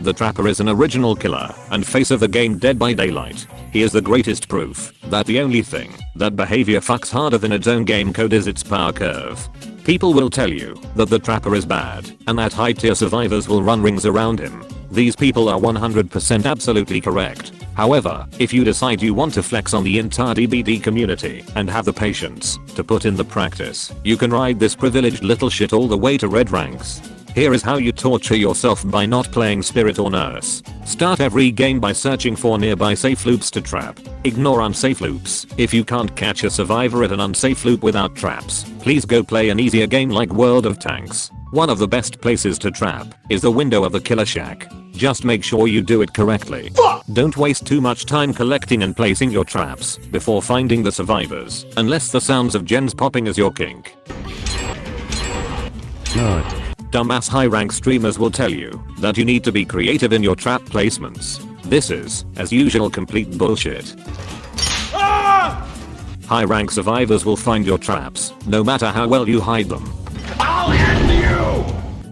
The Trapper is an original killer and face of the game Dead by Daylight. He is the greatest proof that the only thing that behavior fucks harder than its own game code is its power curve. People will tell you that the Trapper is bad and that high tier survivors will run rings around him. These people are 100% absolutely correct. However, if you decide you want to flex on the entire DBD community and have the patience to put in the practice, you can ride this privileged little shit all the way to red ranks. Here is how you torture yourself by not playing Spirit or Nurse. Start every game by searching for nearby safe loops to trap. Ignore unsafe loops. If you can't catch a survivor at an unsafe loop without traps, please go play an easier game like World of Tanks. One of the best places to trap is the window of the Killer Shack. Just make sure you do it correctly. Don't waste too much time collecting and placing your traps before finding the survivors, unless the sounds of gens popping is your kink. Nerd. Dumbass high rank streamers will tell you that you need to be creative in your trap placements. This is, as usual, complete bullshit. High rank survivors will find your traps, no matter how well you hide them. I'll end you!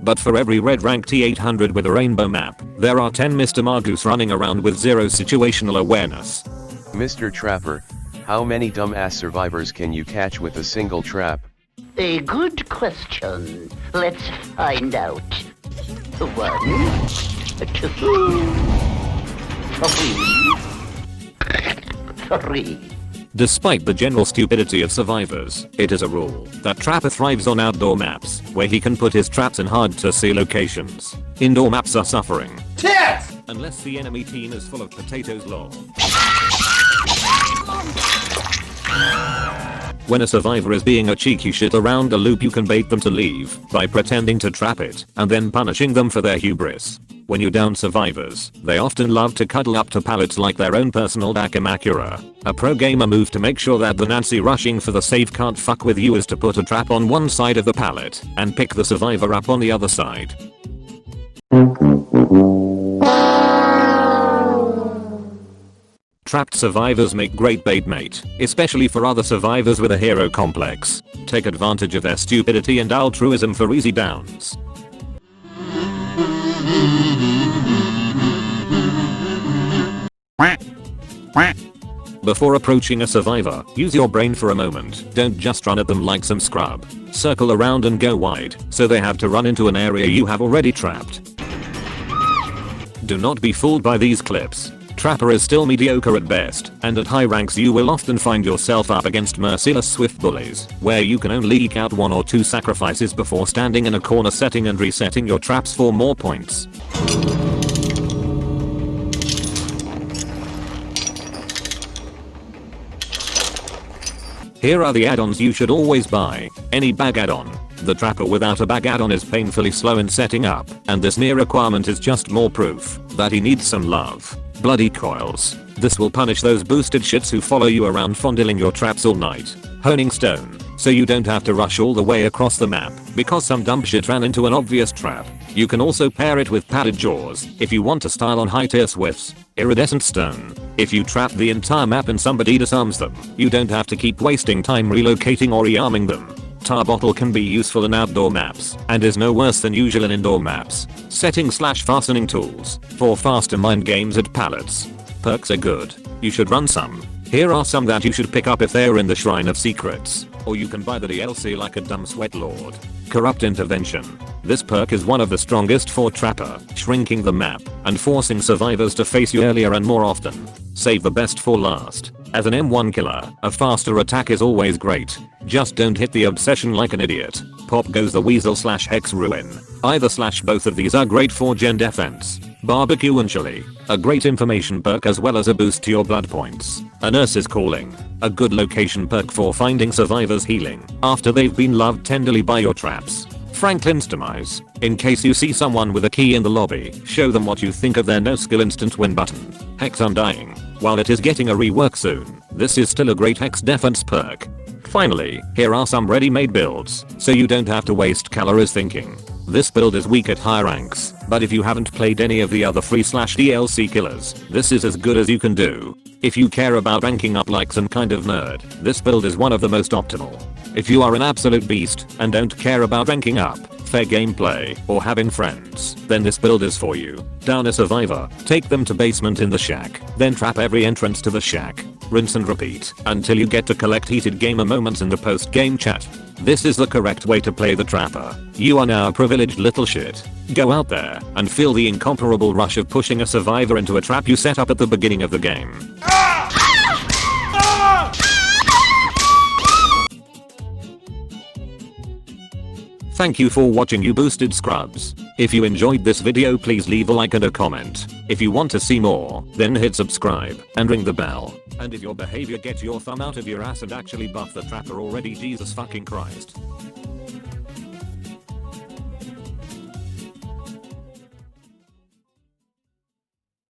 But for every red rank T800 with a rainbow map, there are 10 Mr. Margoose running around with zero situational awareness. Mr. Trapper, how many dumbass survivors can you catch with a single trap? A good question. Let's find out. 1, 2, 3. Despite the general stupidity of survivors, it is a rule that Trapper thrives on outdoor maps, where he can put his traps in hard to see locations. Indoor maps are suffering. Tits! Unless the enemy team is full of potatoes lol. When a survivor is being a cheeky shit around a loop, you can bait them to leave by pretending to trap it and then punishing them for their hubris. When you down survivors, they often love to cuddle up to pallets like their own personal Dakamakura. A pro gamer move to make sure that the Nancy rushing for the save can't fuck with you is to put a trap on one side of the pallet and pick the survivor up on the other side. Trapped survivors make great bait mate, especially for other survivors with a hero complex. Take advantage of their stupidity and altruism for easy downs. Before approaching a survivor, use your brain for a moment. Don't just run at them like some scrub. Circle around and go wide, so they have to run into an area you have already trapped. Do not be fooled by these clips. Trapper is still mediocre at best, and at high ranks you will often find yourself up against merciless swift bullies, where you can only eke out 1 or 2 sacrifices before standing in a corner setting and resetting your traps for more points. Here are the add-ons you should always buy. Any bag add-on. The Trapper without a bag add-on is painfully slow in setting up, and this mere requirement is just more proof that he needs some love. Bloody coils. This will punish those boosted shits who follow you around fondling your traps all night. Honing stone, so you don't have to rush all the way across the map because some dumb shit ran into an obvious trap. You can also pair it with padded jaws if you want to style on high tier swifts. Iridescent stone. If you trap the entire map and somebody disarms them, you don't have to keep wasting time relocating or rearming them. Tar bottle can be useful in outdoor maps and is no worse than usual in indoor maps. Setting/fastening tools for faster mind games at pallets. Perks are good. You should run some. Here are some that you should pick up if they are in the Shrine of Secrets, or you can buy the DLC like a dumb sweat lord. Corrupt Intervention. This perk is one of the strongest for Trapper, shrinking the map and forcing survivors to face you earlier and more often. Save the best for last. As an M1 killer, a faster attack is always great. Just don't hit the obsession like an idiot. Pop goes the Weasel/Hex Ruin. Either/both of these are great for gen defense. Barbecue and Chili. A great information perk as well as a boost to your blood points. A Nurse's Calling. A good location perk for finding survivors healing after they've been loved tenderly by your traps. Franklin's Demise. In case you see someone with a key in the lobby, show them what you think of their no skill instant win button. Hex Undying. While it is getting a rework soon, this is still a great Hex defense perk. Finally, here are some ready-made builds, so you don't have to waste calories thinking. This build is weak at high ranks, but if you haven't played any of the other free/DLC killers, this is as good as you can do. If you care about ranking up like some kind of nerd, this build is one of the most optimal. If you are an absolute beast and don't care about ranking up, fair gameplay, or having friends, then this build is for you. Down a survivor, take them to basement in the shack, then trap every entrance to the shack. Rinse and repeat until you get to collect heated gamer moments in the post-game chat. This is the correct way to play the trapper. You are now a privileged little shit. Go out there and feel the incomparable rush of pushing a survivor into a trap you set up at the beginning of the game. Thank you for watching, you boosted scrubs. If you enjoyed this video, please leave a like and a comment. If you want to see more, then hit subscribe and ring the bell. And if your behavior gets your thumb out of your ass and actually buff the trapper already, Jesus fucking Christ.